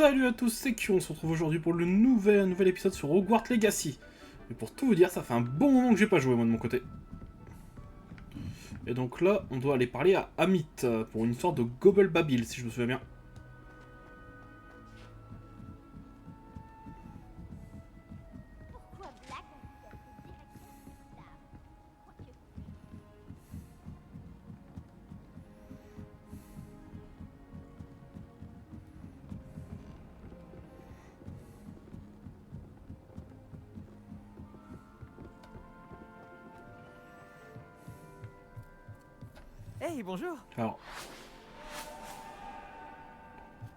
Salut à tous, c'est Q, on se retrouve aujourd'hui pour le nouvel épisode sur Hogwarts Legacy. Et pour tout vous dire, ça fait un bon moment que j'ai pas joué moi de mon côté. Et donc là, on doit aller parler à Amit, pour une sorte de Gobble-Babil, si je me souviens bien. Pourquoi Black a-t-il être direction Poudlard? Quoique... Hey, bonjour. Alors,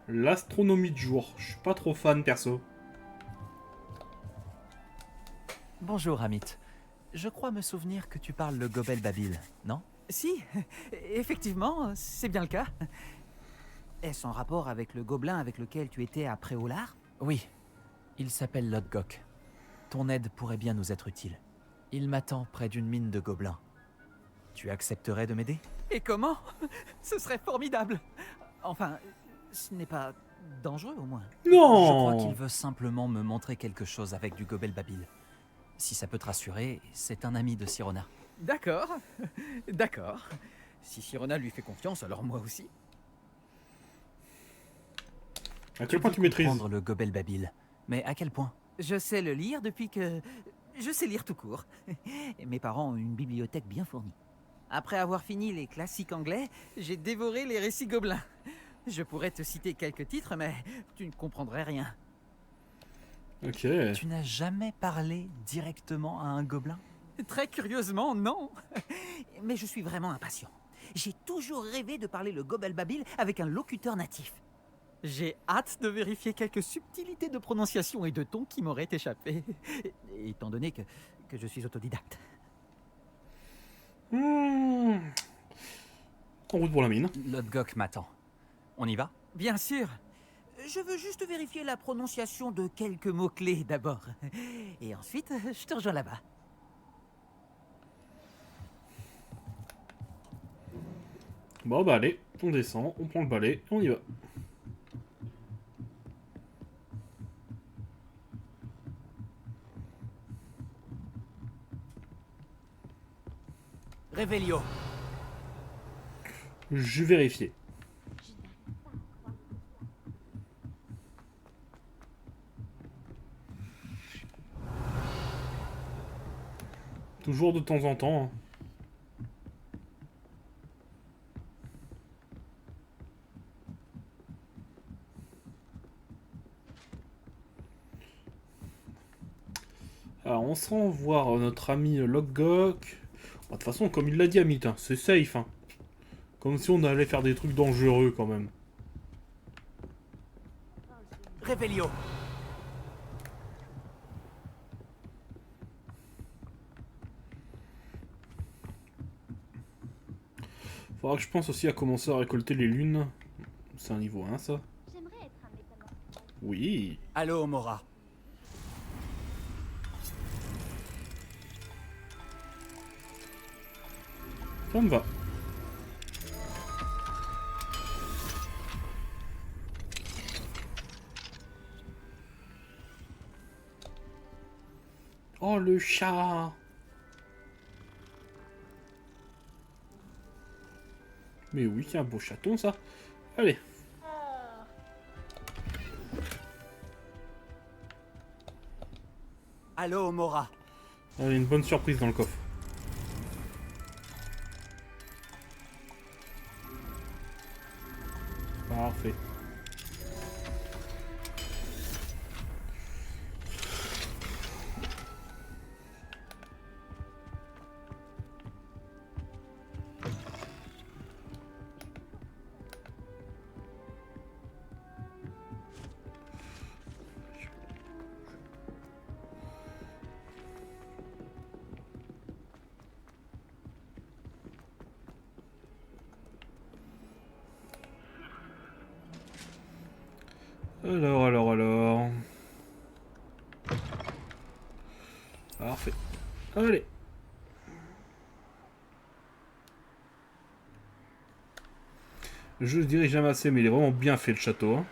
l'astronomie de jour, je suis pas trop fan perso. Bonjour, Amit. Je crois me souvenir que tu parles le Gobble-Babil, non? Si, effectivement, c'est bien le cas. Est-ce en rapport avec le gobelin avec lequel tu étais à Préolard? Oui. Il s'appelle Lodgok. Ton aide pourrait bien nous être utile. Il m'attend près d'une mine de gobelins. Tu accepterais de m'aider? Et comment? Ce serait formidable. Enfin, ce n'est pas dangereux au moins. Je crois Non. qu'il veut simplement me montrer quelque chose avec du Gobble-Babil. Si ça peut te rassurer, c'est un ami de Sirona. D'accord, d'accord. Si Sirona lui fait confiance, alors moi aussi. À quel point tu maîtrises? Prendre le Gobble-Babil. Mais à quel point? Je sais le lire depuis que... Je sais lire tout court. Et mes parents ont une bibliothèque bien fournie. Après avoir fini les classiques anglais, j'ai dévoré les récits gobelins. Je pourrais te citer quelques titres, mais tu ne comprendrais rien. Ok. Tu n'as jamais parlé directement à un gobelin? Très curieusement, non. Mais je suis vraiment impatient. J'ai toujours rêvé de parler le Gobble-Babil avec un locuteur natif. J'ai hâte de vérifier quelques subtilités de prononciation et de ton qui m'auraient échappé, étant donné que je suis autodidacte. En route pour la mine. Lodgok m'attend. On y va? Bien sûr. Je veux juste vérifier la prononciation de quelques mots-clés d'abord. Et ensuite, je te rejoins là-bas. Bon bah allez, on descend, on prend le balai, et on y va. Révélio. Je vais vérifier. Je n'arrive pas à croire que toi... Toujours de temps en temps. Hein. Alors on se rend voir notre ami Lodgok. De toute façon, comme il l'a dit Amit, hein, c'est safe. Hein. Comme si on allait faire des trucs dangereux quand même. Révélio. Faudra que je pense aussi à commencer à récolter les lunes. C'est un niveau 1 ça. J'aimerais être un métamorphose. Oui. Allô, Mora. Ça me va. Oh le chat. Mais oui, c'est un beau chaton ça. Allez. Allô, Mora. Allez, une bonne surprise dans le coffre. Parfait. Alors. Parfait. Allez. Je le dirai jamais assez, mais il est vraiment bien fait le château. Hein.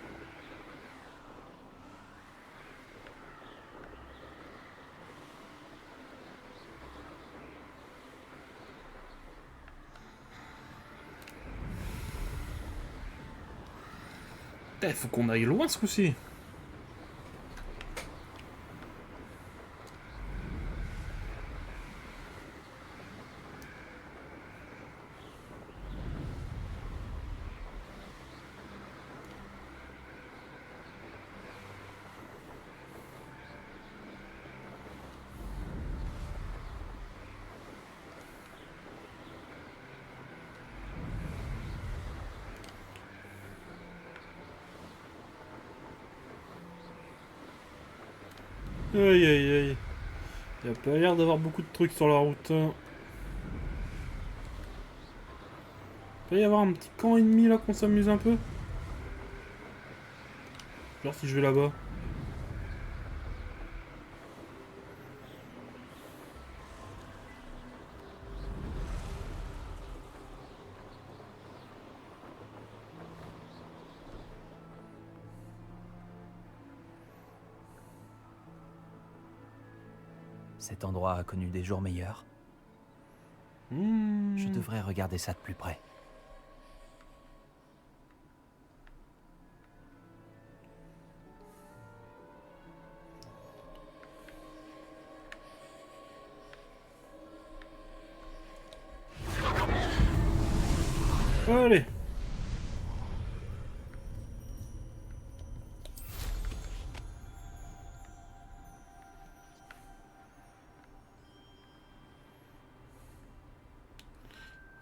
Putain, faut qu'on aille loin ce coup-ci. Aïe aïe aïe. Il a pas l'air d'avoir beaucoup de trucs sur la route. Il peut y avoir un petit camp ennemi là qu'on s'amuse un peu. Genre si je vais là-bas. Cet endroit a connu des jours meilleurs. Je devrais regarder ça de plus près. Allez.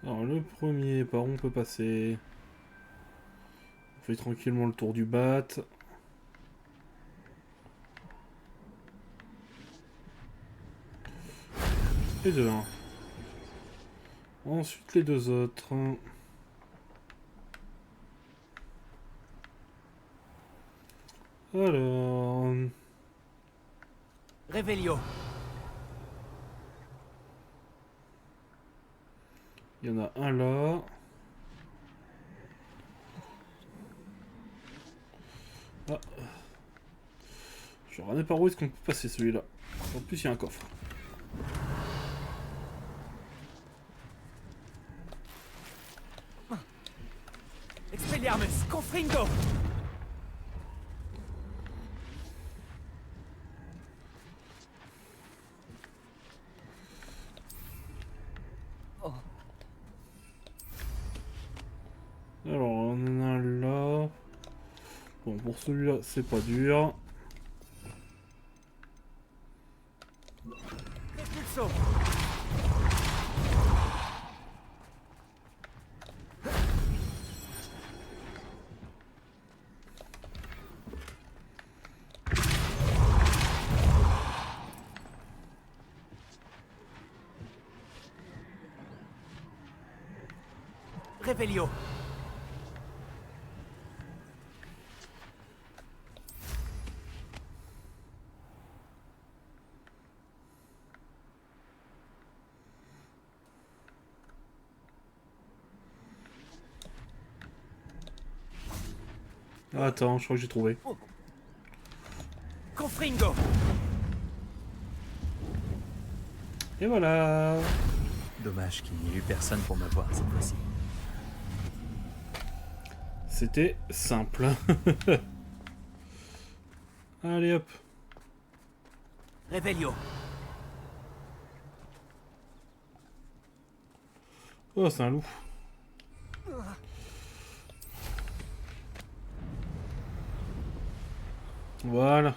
Alors le premier, par où on peut passer? On fait tranquillement le tour du bat. Les deux. Hein. Ensuite les deux autres. Alors... Revelio. Il y en a un là. Ah. Je regardais par où est-ce qu'on peut passer celui-là. En plus il y a un coffre. Expelliarmus, confringo. Alors on en a un là. Bon pour celui-là c'est pas dur. Expulso. Revelio. Attends, je crois que j'ai trouvé. Confringo. Et voilà. Dommage qu'il n'y ait eu personne pour me voir cette fois-ci. C'était simple. Allez hop. Revelio. Oh c'est un loup. Voilà.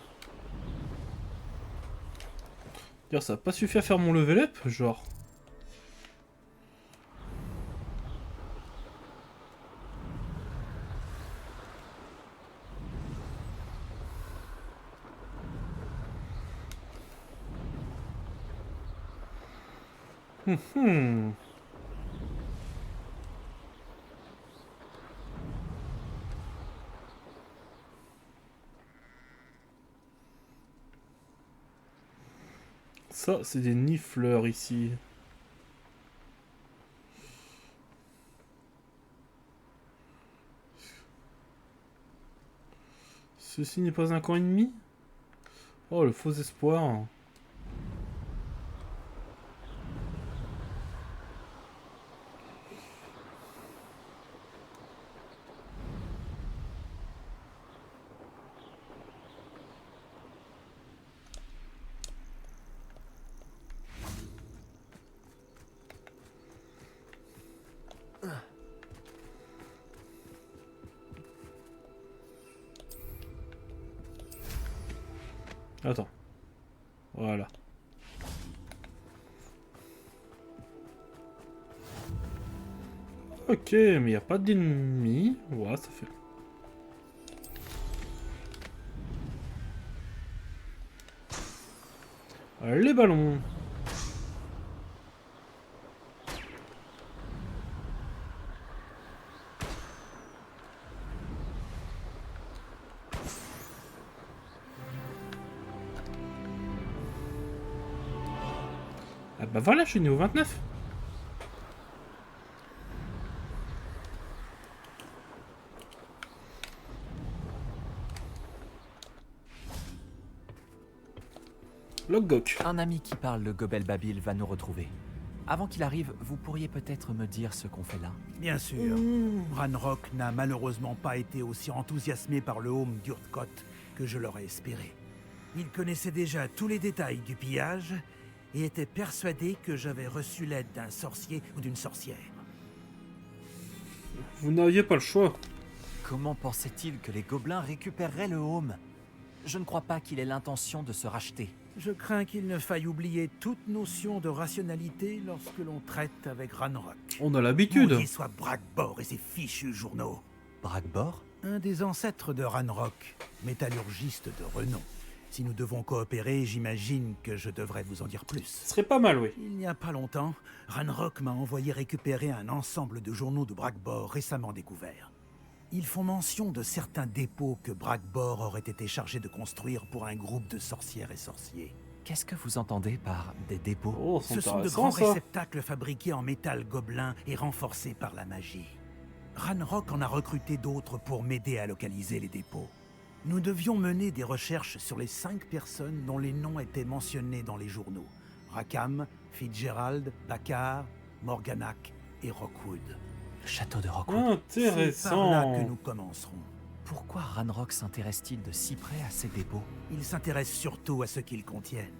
Dire ça a pas suffi à faire mon level up, genre. Hmm. Ça, c'est des nifleurs ici. Ceci n'est pas un camp ennemi? Oh, le faux espoir. Attends. Voilà. Ok, mais il n'y a pas d'ennemis. Ouais, ça fait... Les ballons. Ah bah voilà, je suis niveau 29. Logok. Un ami qui parle le Gobel Babil va nous retrouver. Avant qu'il arrive, vous pourriez peut-être me dire ce qu'on fait là. Bien sûr. Ranrock n'a malheureusement pas été aussi enthousiasmé par le home d'Urtkot que je l'aurais espéré. Il connaissait déjà tous les détails du pillage et était persuadé que j'avais reçu l'aide d'un sorcier ou d'une sorcière. Vous n'aviez pas le choix. Comment pensait-il que les gobelins récupéreraient le home? Je ne crois pas qu'il ait l'intention de se racheter. Je crains qu'il ne faille oublier toute notion de rationalité lorsque l'on traite avec Ranrock. On a l'habitude. Maudit soit Bragbor et ses fichus journaux. Bragbor? Un des ancêtres de Ranrock, métallurgiste de renom. Si nous devons coopérer, j'imagine que je devrais vous en dire plus. Ce serait pas mal, oui. Il n'y a pas longtemps, Ranrock m'a envoyé récupérer un ensemble de journaux de Bragbor récemment découverts. Ils font mention de certains dépôts que Bragbor aurait été chargé de construire pour un groupe de sorcières et sorciers. Qu'est-ce que vous entendez par des dépôts? Oh, c'est Ce sont de intéressant, grands ça. réceptacles fabriqués en métal gobelin et renforcés par la magie. Ranrock en a recruté d'autres pour m'aider à localiser les dépôts. Nous devions mener des recherches sur les 5 personnes dont les noms étaient mentionnés dans les journaux. Rackham, Fitzgerald, Bakar, Morganac et Rockwood. Le château de Rockwood. C'est par là Intéressant. que nous commencerons. Pourquoi Ranrock s'intéresse-t-il de si près à ces dépôts? Ils s'intéressent surtout à ce qu'ils contiennent.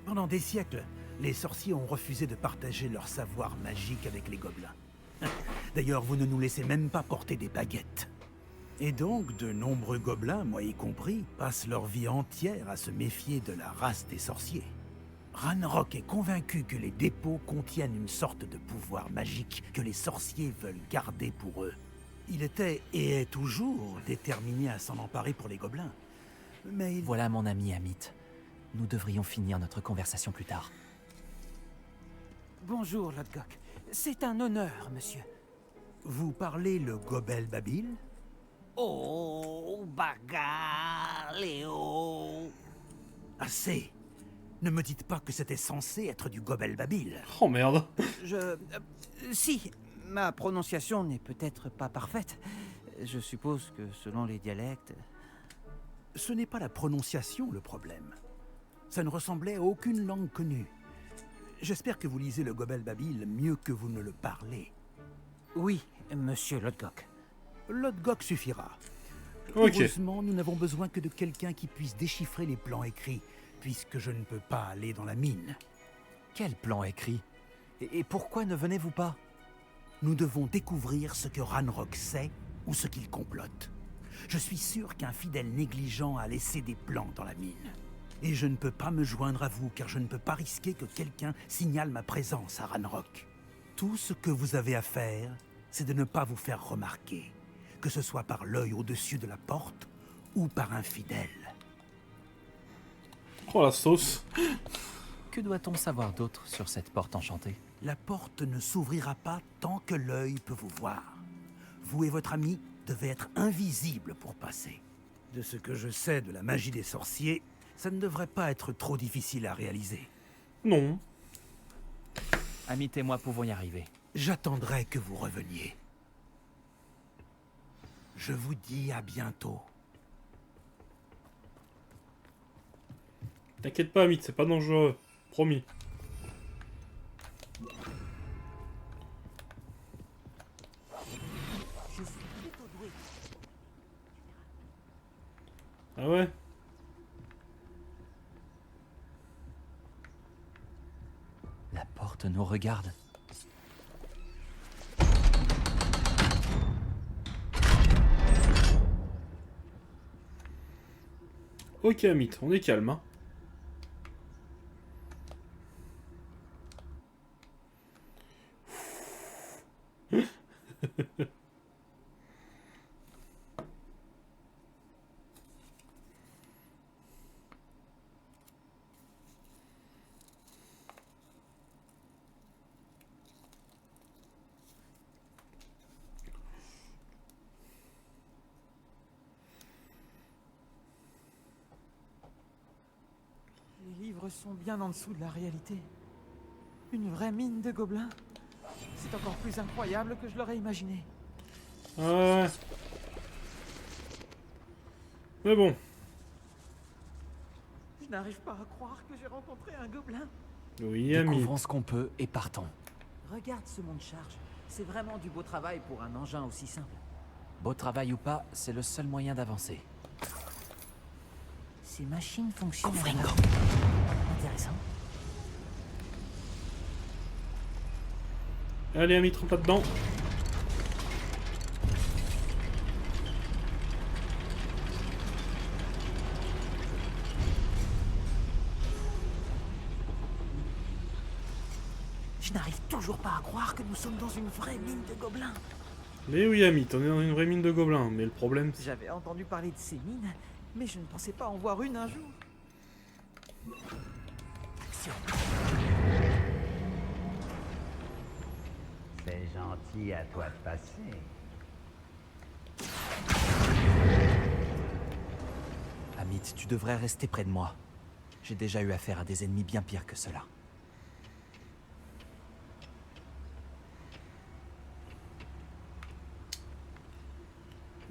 Pendant des siècles, les sorciers ont refusé de partager leur savoir magique avec les gobelins. D'ailleurs, vous ne nous laissez même pas porter des baguettes. Et donc, de nombreux gobelins, moi y compris, passent leur vie entière à se méfier de la race des sorciers. Ranrock est convaincu que les dépôts contiennent une sorte de pouvoir magique que les sorciers veulent garder pour eux. Il était, et est toujours, déterminé à s'en emparer pour les gobelins. Mais il... Voilà mon ami Amit. Nous devrions finir notre conversation plus tard. Bonjour, Lodgok. C'est un honneur, monsieur. Vous parlez le Gobel Babil? Oh, bagarre, Léo. Assez! Ne me dites pas que c'était censé être du Gobel Babil. Oh merde. Si, ma prononciation n'est peut-être pas parfaite. Je suppose que selon les dialectes... Ce n'est pas la prononciation le problème. Ça ne ressemblait à aucune langue connue. J'espère que vous lisez le Gobel Babil mieux que vous ne le parlez. Oui, monsieur Lodgok. Lodgok suffira. Ok. Heureusement, nous n'avons besoin que de quelqu'un qui puisse déchiffrer les plans écrits, puisque je ne peux pas aller dans la mine. Quel plan écrit? Et pourquoi ne venez-vous pas? Nous devons découvrir ce que Ranrock sait ou ce qu'il complote. Je suis sûr qu'un fidèle négligent a laissé des plans dans la mine. Et je ne peux pas me joindre à vous car je ne peux pas risquer que quelqu'un signale ma présence à Ranrock. Tout ce que vous avez à faire, c'est de ne pas vous faire remarquer, que ce soit par l'œil au-dessus de la porte ou par un fidèle. Oh la sauce. Que doit-on savoir d'autre sur cette porte enchantée? La porte ne s'ouvrira pas tant que l'œil peut vous voir. Vous et votre ami devez être invisibles pour passer. De ce que je sais de la magie des sorciers, ça ne devrait pas être trop difficile à réaliser. Non. Amit et moi pouvons y arriver. J'attendrai que vous reveniez. Je vous dis à bientôt. T'inquiète pas, Amit, c'est pas dangereux. Promis. Je suis plutôt doué. Ah ouais? La porte nous regarde. Ok, Amit, on est calme, hein. livres sont bien en dessous de la réalité. Une vraie mine de gobelins. C'est encore plus incroyable que je l'aurais imaginé. Ouais. Mais bon. Je n'arrive pas à croire que j'ai rencontré un gobelin. Oui, ami. Découvrons ce qu'on peut et partons. Regarde ce monte-charge. C'est vraiment du beau travail pour un engin aussi simple. Beau travail ou pas, c'est le seul moyen d'avancer. Ces machines fonctionnent. Intéressant. Allez, ami, trempe là-dedans. Je n'arrive toujours pas à croire que nous sommes dans une vraie mine de gobelins. Mais oui, ami, t'en es dans une vraie mine de gobelins. Mais le problème, c'est... J'avais entendu parler de ces mines, mais je ne pensais pas en voir une un jour. C'est gentil à toi de passer. Amit, tu devrais rester près de moi. J'ai déjà eu affaire à des ennemis bien pires que cela.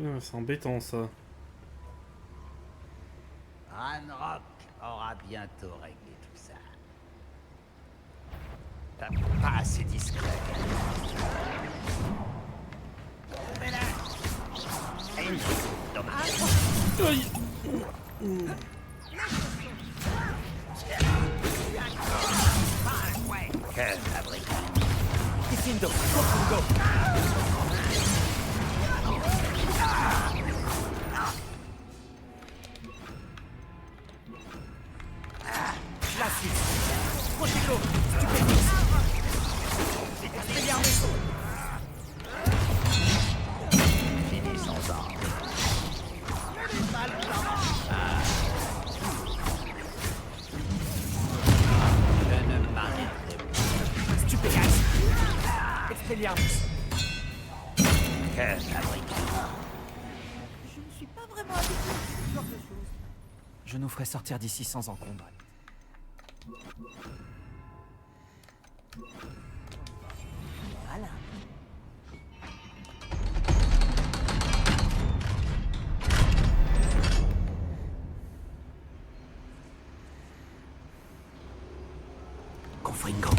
Ah, c'est embêtant, ça. Ranrock aura bientôt réglé tout ça. T'as pas assez discret. Mais là... Dommage. Ouais, quel fabricant. Finis sans ordre. Je ne m'arrêterai pas. Quel fabricant. Je ne suis pas vraiment habitué à ce genre de choses. Je nous ferai sortir d'ici sans encombre. Voilà. Confringo.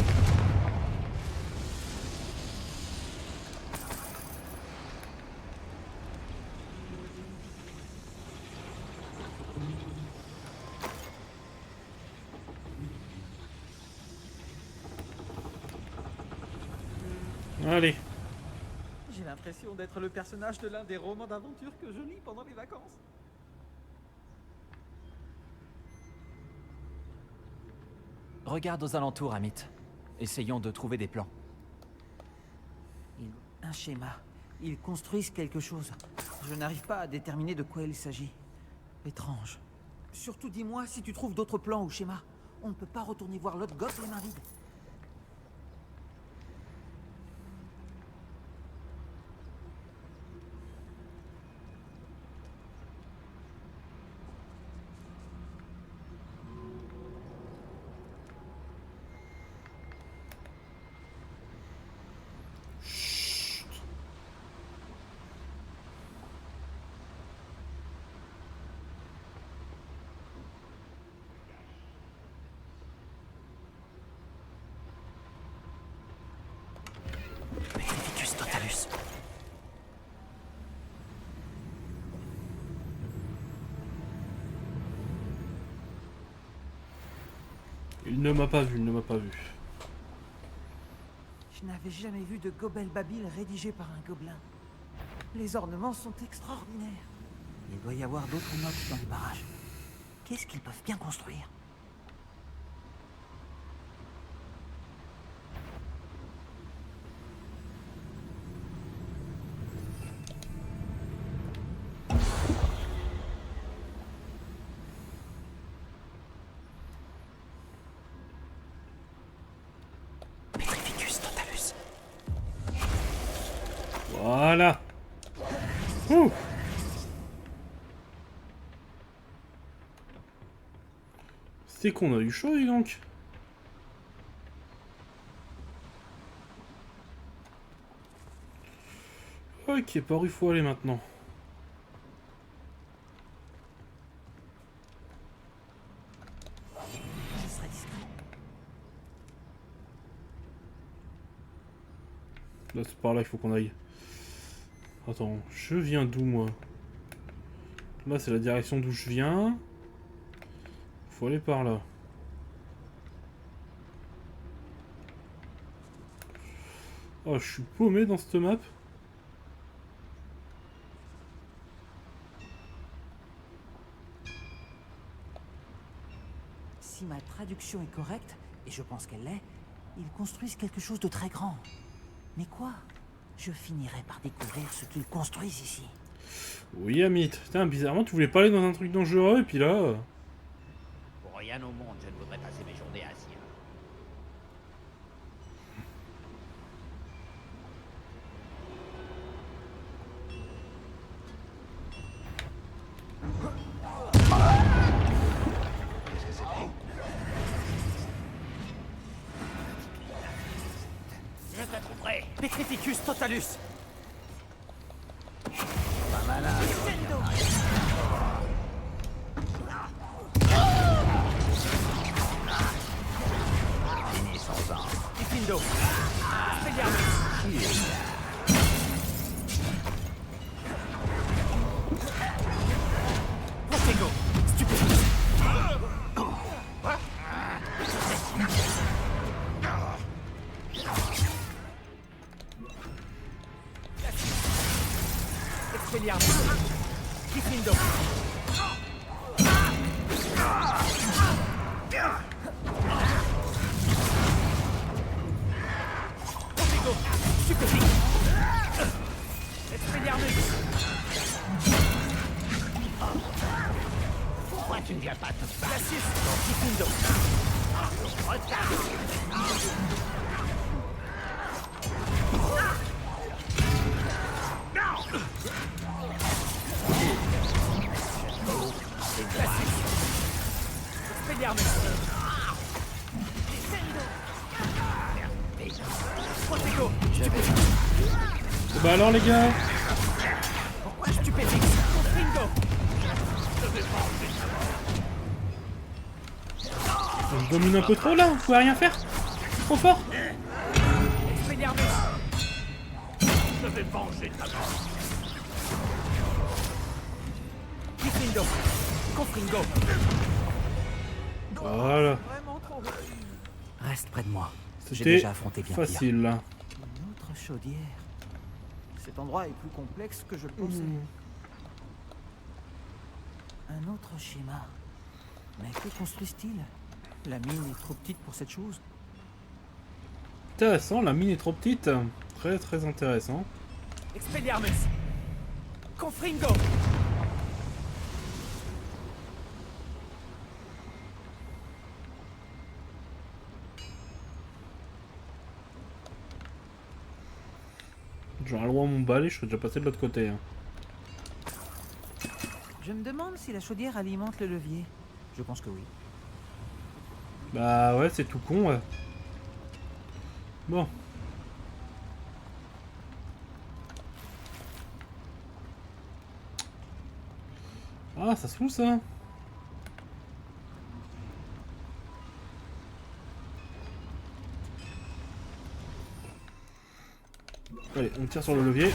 Allez. J'ai l'impression d'être le personnage de l'un des romans d'aventure que je lis pendant les vacances. Regarde aux alentours, Amit. Essayons de trouver des plans. Un schéma. Ils construisent quelque chose. Je n'arrive pas à déterminer de quoi il s'agit. Étrange. Surtout dis-moi si tu trouves d'autres plans ou schémas. On ne peut pas retourner voir l'autre gosse les mains vides. Vicus Totalus. Il ne m'a pas vu, il ne m'a pas vu. Je n'avais jamais vu de Gobel Babil rédigé par un gobelin. Les ornements sont extraordinaires. Il doit y avoir d'autres notes dans les barrages. Qu'est-ce qu'ils peuvent bien construire? Petrificus Totalus. Voilà. Ouh. C'était qu'on a eu chaud, dis donc. Ok, par où il faut aller maintenant? Je serai discret. Là, c'est par là qu'il faut qu'on aille. Attends, je viens d'où, moi? Là, c'est la direction d'où je viens. Faut aller par là. Oh, je suis paumé dans cette map. Si ma traduction est correcte, et je pense qu'elle l'est, ils construisent quelque chose de très grand. Mais quoi? Je finirai par découvrir ce qu'ils construisent ici. Oui, Amit. Putain, bizarrement, tu voulais pas aller dans un truc dangereux, et puis là... Pour rien au monde, je ne voudrais passer mes journées assis. Je te trouverai. Petrificus totalus! Pas malin. Finissons-en. Diffindo! Expelliarmus! Protego! Stupefix! Expelliarmus! Diffindo! Protego! Stupefix! Expelliarmus! Pourquoi tu ne viens pas tout seul? Glacius! Diffindo! Expelliarmus! Protego! Stupefix! Bah alors, les gars? Stupefix! Confringo! Je domine un peu trop, là? Vous pouvez rien faire? C'est trop fort? Expelliarmus! Je vais venger ta mort. Diffindo! Confringo! Voilà. Vraiment trop. Reste près de moi. J'ai C'était déjà affronté bien pire. facile, là. Une autre chaudière. Cet endroit est plus complexe que je le pensais. Un autre schéma. Mais que construisent-ils? La mine est trop petite pour cette chose. Intéressant, la mine est trop petite. Très très intéressant. Expelliarmus! Confringo! J'aurais le droit à mon balai, je serais déjà passé de l'autre côté. Hein. Je me demande si la chaudière alimente le levier. Je pense que oui. Bah ouais, c'est tout con, ouais. Bon. Ah, ça se fout, ça. Allez, on tire sur le levier.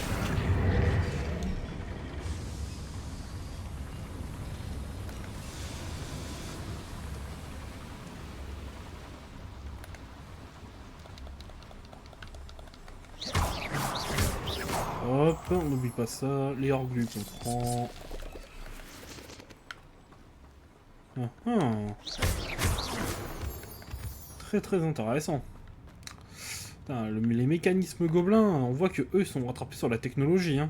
Hop, on n'oublie pas ça. Les orgues qu'on prend. Très très intéressant. Putain, les mécanismes gobelins, on voit que eux sont rattrapés sur la technologie. Hein.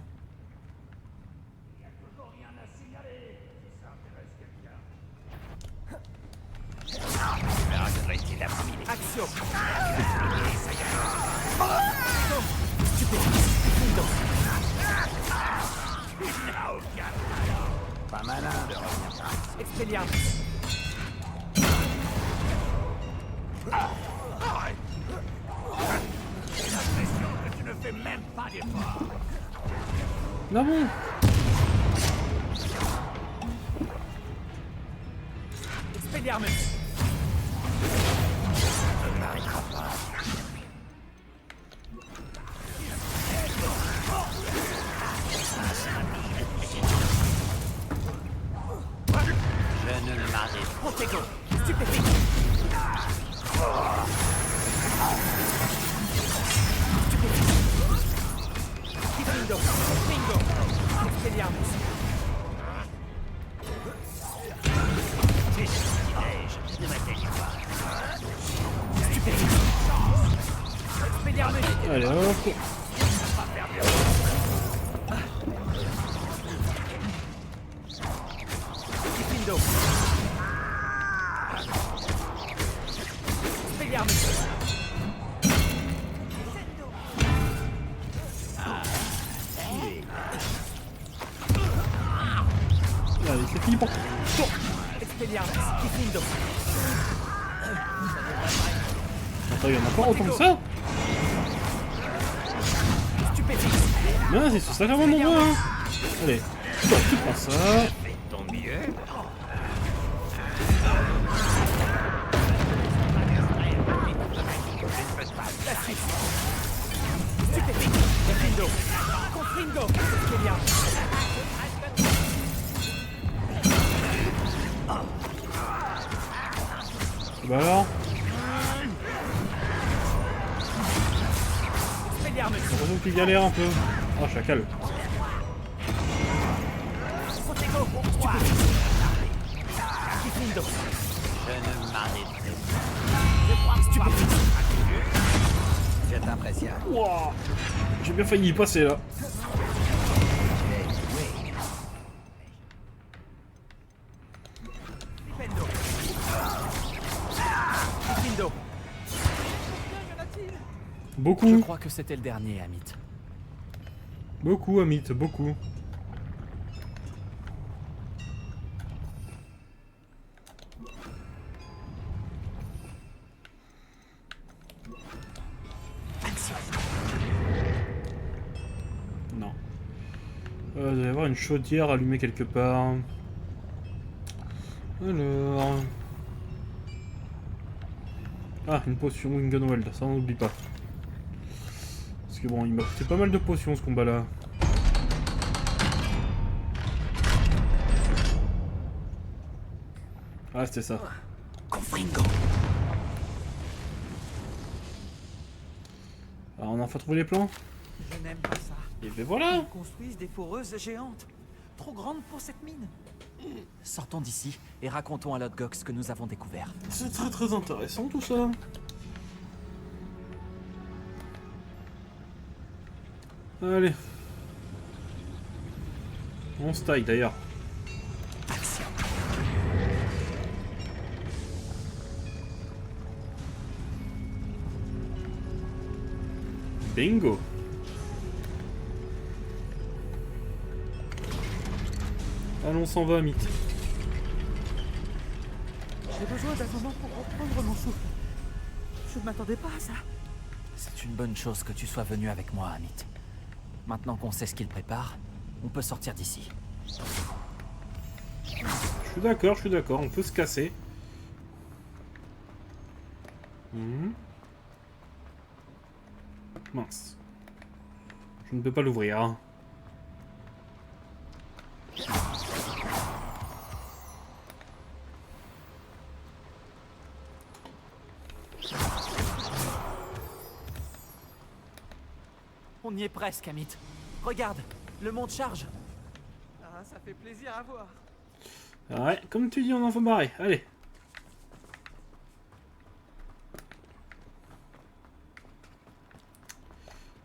Axio! Pas malin de revenir par ici. Expelliarmus! J'ai l'impression que tu ne fais même pas d'effort. Non bon. Expelliarmus. Ne m'arrêtera pas. Je ne m'arrête pas. Protego. Stupéfique. Diffindo. Bingo. Expelliarmus. C'est ce petit-déj, ne m'atteigne pas. Stupéfique. Expelliarmus. Allez hop. Diffindo. Expelliarmus. Allez, c'est fini pour toi. Expelliarmus. Diffindo. Attends, il y en a pas autant que ça. Stupéfique. Non, c'est sacrément nombreux, hein. Allez, tu prends ça. Ton mieux. Stupéfique. Diffindo. Confringo. Expelliarmus. Bah alors, Expelliarmus. j'ai l'impression qu'il galère un peu. Oh, chacal. Protego. Stupéfique. Diffindo. Je ne m'arrêterai pas. Stupéfique. Je t'impressionne. Wouah, j'ai bien failli y passer là. Diffindo. Je Beaucoup, crois que c'était le dernier, Amit. beaucoup, Amit, beaucoup. Non. Il doit y avoir une chaudière allumée quelque part. Alors... Ah, une potion Wingenweld, ça on n'oublie pas. Parce que bon, il m'a coûté pas mal de potions ce combat-là. Ah, c'était ça. Confringo. Alors, on a enfin trouvé les plans. Je n'aime pas ça. Et ben voilà. Ils construisent des foreuses géantes. Trop grandes pour cette mine. Sortons d'ici et racontons à Lodgok ce que nous avons découvert. C'est très très intéressant tout ça. Allez. On se taille d'ailleurs. Bingo. Allons, on s'en va, Amit. J'ai besoin d'un moment pour reprendre mon souffle. Je ne m'attendais pas à ça. C'est une bonne chose que tu sois venu avec moi, Amit. Maintenant qu'on sait ce qu'il prépare, on peut sortir d'ici. Je suis d'accord, on peut se casser. Mince. Je ne peux pas l'ouvrir. Hein. On y est presque, Amit. Regarde, le monde charge. Ah, ça fait plaisir à voir. Ouais, comme tu dis, on en faut barrer. Allez.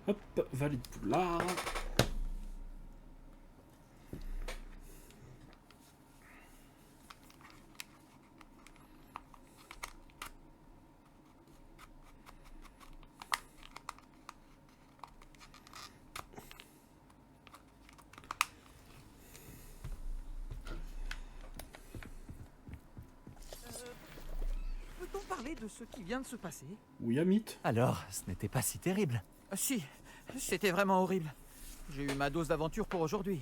Hop, valide poulard. Peut-on parler parler de ce qui vient de se passer. Oui, Amit. Alors, ce n'était pas si terrible. Si, c'était vraiment horrible. J'ai eu ma dose d'aventure pour aujourd'hui.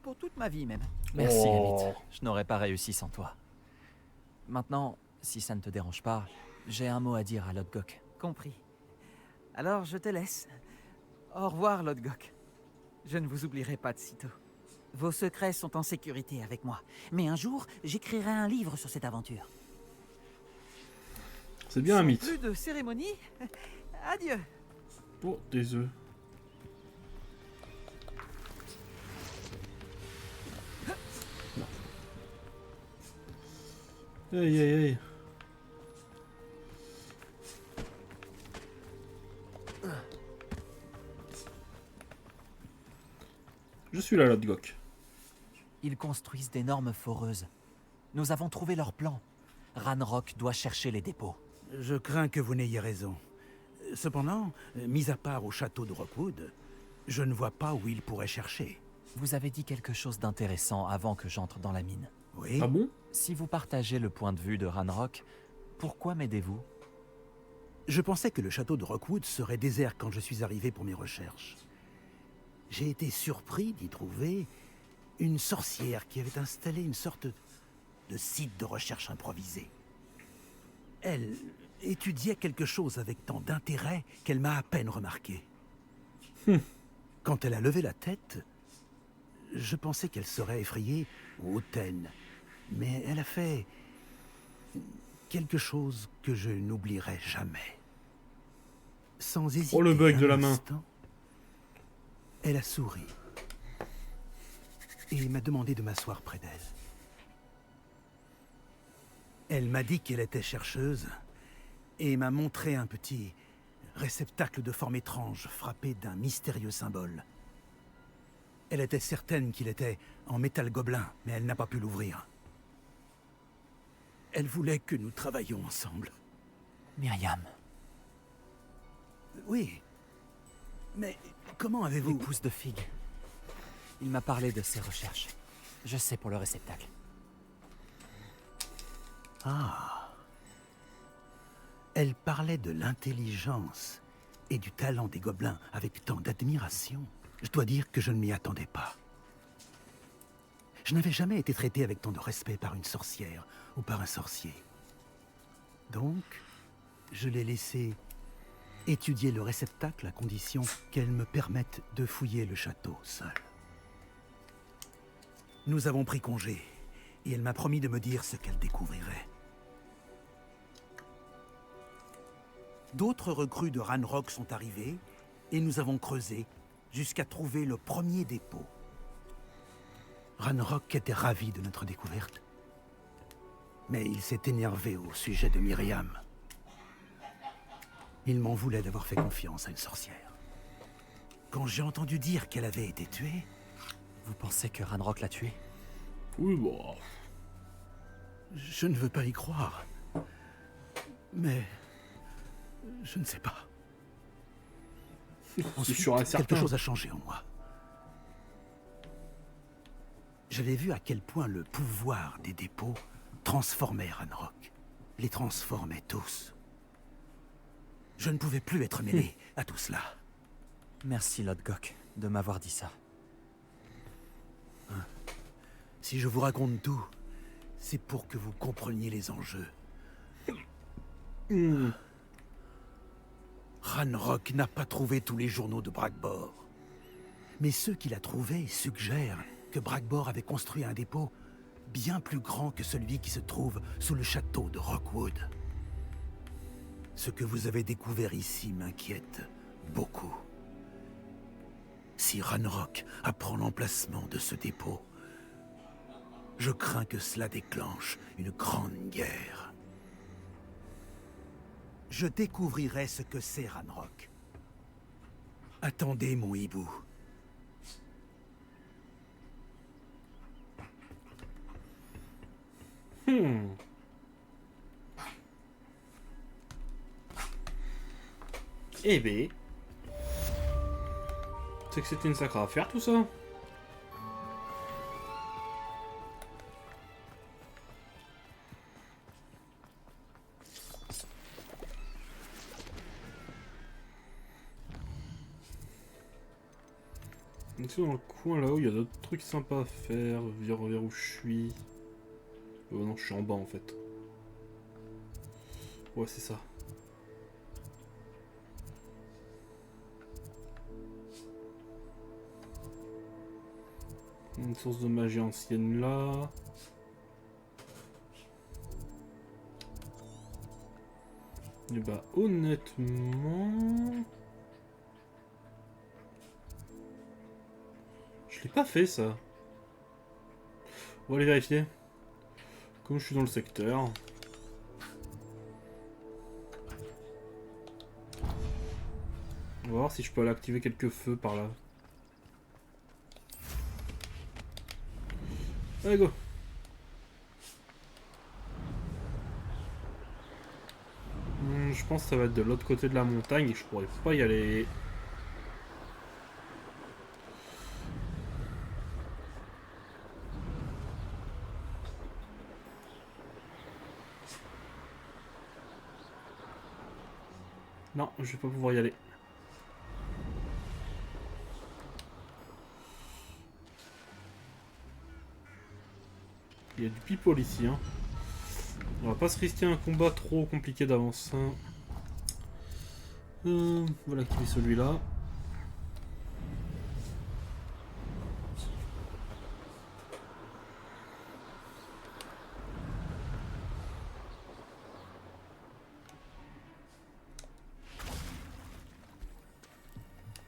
Pour toute ma vie même. Merci, Oh. Amit. Je n'aurais pas réussi sans toi. Maintenant, si ça ne te dérange pas, j'ai un mot à dire à Lodgok. Compris. Alors je te laisse. Au revoir, Lodgok. Je ne vous oublierai pas de sitôt. Vos secrets sont en sécurité avec moi. Mais un jour, j'écrirai un livre sur cette aventure. C'est bien, Sans Amit. plus de cérémonie. Adieu. Oh, des œufs. Non. Aïe, aïe, aïe. Je suis là, Lodgok. Ils construisent d'énormes foreuses. Nous avons trouvé leur plan. Ranrock doit chercher les dépôts. Je crains que vous n'ayez raison. Cependant, mis à part au château de Rockwood, je ne vois pas où il pourrait chercher. Vous avez dit quelque chose d'intéressant avant que j'entre dans la mine. Oui. Ah bon? Si vous partagez le point de vue de Ranrock, pourquoi m'aidez-vous? Je pensais que le château de Rockwood serait désert quand je suis arrivé pour mes recherches. J'ai été surpris d'y trouver une sorcière qui avait installé une sorte de site de recherche improvisé. Elle étudiait quelque chose avec tant d'intérêt qu'elle m'a à peine remarqué. Quand elle a levé la tête, je pensais qu'elle serait effrayée ou hautaine. Mais elle a fait quelque chose que je n'oublierai jamais. Sans hésiter Oh, le bug de un la main. instant, elle a souri et m'a demandé de m'asseoir près d'elle. Elle m'a dit qu'elle était chercheuse et m'a montré un petit réceptacle de forme étrange frappé d'un mystérieux symbole. Elle était certaine qu'il était en métal gobelin, mais elle n'a pas pu l'ouvrir. Elle voulait que nous travaillions ensemble. Myriam, Oui. Mais comment avez-vous... l'épouse de Fig. Il m'a parlé de ses recherches. Je sais pour le réceptacle. Ah. Elle parlait de l'intelligence et du talent des gobelins avec tant d'admiration. Je dois dire que je ne m'y attendais pas. Je n'avais jamais été traité avec tant de respect par une sorcière ou par un sorcier. Donc, je l'ai laissé étudier le réceptacle à condition qu'elle me permette de fouiller le château seul. Nous avons pris congé et elle m'a promis de me dire ce qu'elle découvrirait. D'autres recrues de Ranrock sont arrivées et nous avons creusé jusqu'à trouver le premier dépôt. Ranrock était ravi de notre découverte. Mais il s'est énervé au sujet de Myriam. Il m'en voulait d'avoir fait confiance à une sorcière. Quand j'ai entendu dire qu'elle avait été tuée, Vous pensez que Ranrock l'a tué? Oui, bon. je ne veux pas y croire. Mais je ne sais pas. C'est Ensuite, sûr et certain. quelque chose a changé en moi. J'avais vu à quel point le pouvoir des dépôts transformait Ranrock. Les transformait tous. Je ne pouvais plus être mêlé à tout cela. Merci, Lodgok, de m'avoir dit ça. Si je vous raconte tout, c'est pour que vous compreniez les enjeux. Ranrock n'a pas trouvé tous les journaux de Bragbor. Mais ceux qu'il a trouvés suggèrent que Bragbor avait construit un dépôt bien plus grand que celui qui se trouve sous le château de Rockwood. Ce que vous avez découvert ici m'inquiète beaucoup. Si Ranrock apprend l'emplacement de ce dépôt, je crains que cela déclenche une grande guerre. Je découvrirai ce que c'est Ranrock. Attendez, mon hibou. Eh ben. C'est que c'était une sacrée affaire tout ça. Ici dans le coin là-haut, il y a d'autres trucs sympas à faire. Vers où je suis. Oh non, je suis en bas en fait. Ouais, c'est ça. Une source de magie ancienne là. Et bah honnêtement... Je l'ai pas fait ça. On va aller vérifier. Comme je suis dans le secteur. On va voir si je peux aller activer quelques feux par là. Allez go. Je pense que ça va être de l'autre côté de la montagne et je pourrais pas y aller. Non, je vais pas pouvoir y aller. Il y a du people ici, hein. On va pas se risquer un combat trop compliqué d'avance. Hein. Voilà qui est celui-là.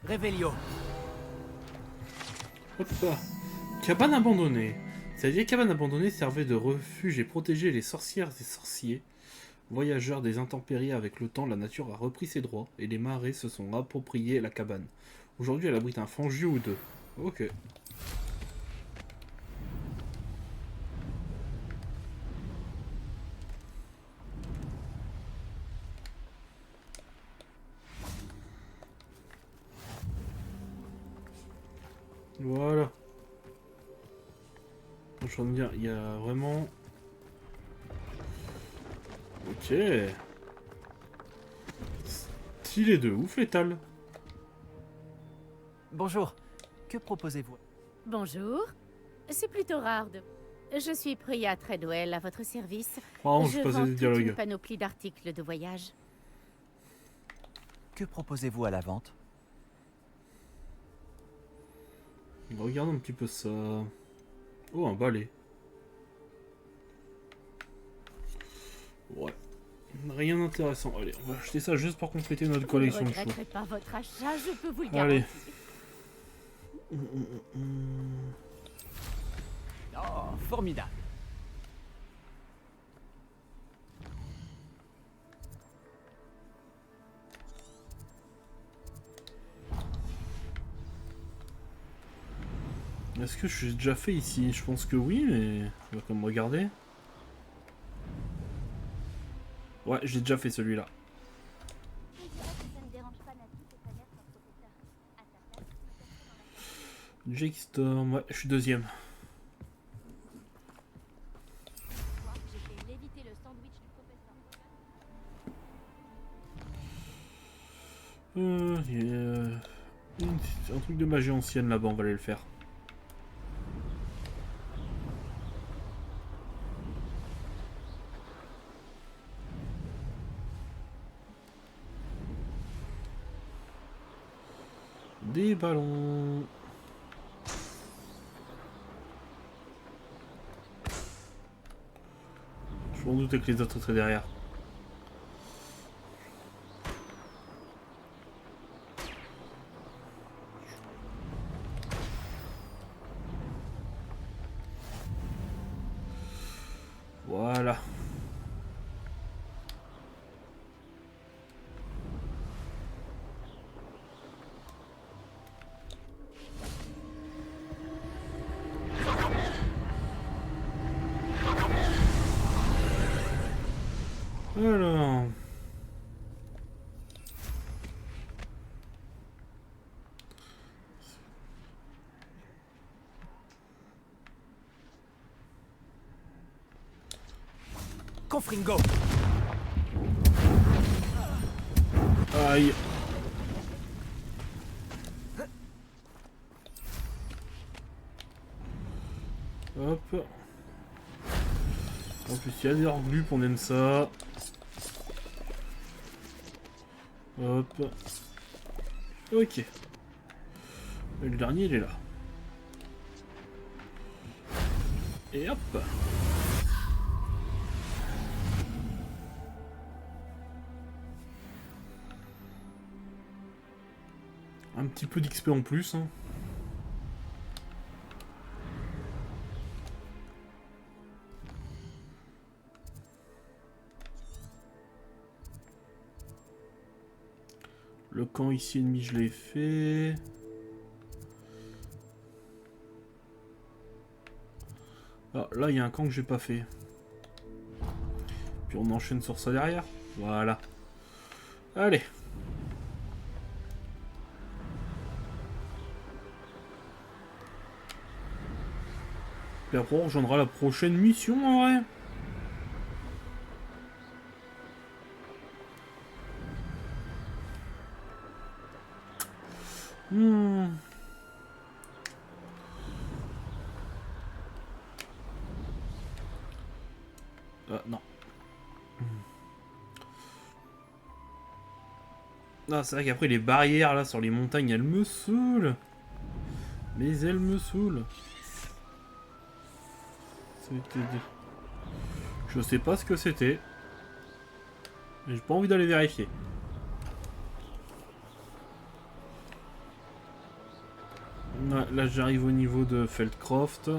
Réveillon. Hop là. Cabane abandonnée. Cette vieille cabane abandonnée servait de refuge et protégeait les sorcières et sorciers. Voyageurs des intempéries, avec le temps, la nature a repris ses droits et les marais se sont appropriés la cabane. Aujourd'hui, elle abrite un fangieux ou deux. Ok. Voilà. Je suis en train de dire, il y a vraiment... Ok. Stylé de ouf, l'étal. Bonjour. Que proposez-vous? Bonjour. C'est plutôt rare de... Je suis Priya Treadwell à votre service. Oh, je je passe vends des toute dialogues. une panoplie d'articles de voyage. Que proposez-vous à la vente? Regardons un petit peu ça. Oh, un balai. Ouais. Rien d'intéressant. Allez, on va acheter ça juste pour compléter notre collection Je de ne choses. regretterai pas votre achat, je peux vous le Allez. garantir. Oh, formidable. Est-ce que je suis déjà fait ici? Je pense que oui, mais je vais quand même regarder. Ouais, j'ai déjà fait celui-là. Je dirais que ça ne dérange pas Natif de connaître un professeur. À sa place, vous cherchez dans la Jake Storm, ouais, je suis deuxième. histoire. J'ai fait léviter le sandwich du professeur. Il y a un truc de magie ancienne là-bas, on va aller le faire. Des ballons. Je m'en doutais que les autres seraient derrière. Voilà. Alors... Confringo. Aïe. Hop. En plus, il y a des hors-glupes, on aime ça. Hop. Ok. Et le dernier, il est là. Et hop. Un petit peu d'XP en plus, hein. Le camp ici ennemi, je l'ai fait. Ah, là, il y a un camp que j'ai pas fait. Puis on enchaîne sur ça derrière. Voilà. Allez. Et après, on rejoindra la prochaine mission, en vrai. Non. Ah, c'est vrai qu'après, les barrières, là, sur les montagnes, elles me saoulent. Mais elles me saoulent. Je sais pas ce que c'était. J'ai pas envie d'aller vérifier. Là j'arrive au niveau de Feldcroft.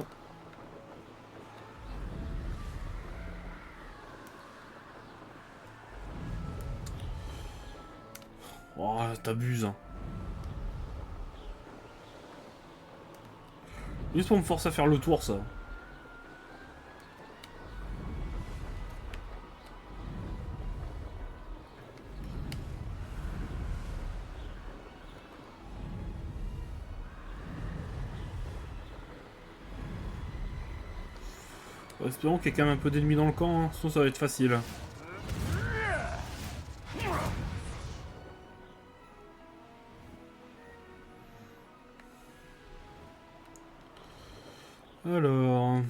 Oh, t'abuses, hein. Juste pour me forcer à faire le tour, ça. Espérons qu'il y a quand même un peu d'ennemis dans le camp, hein. Sinon ça va être facile. Alors...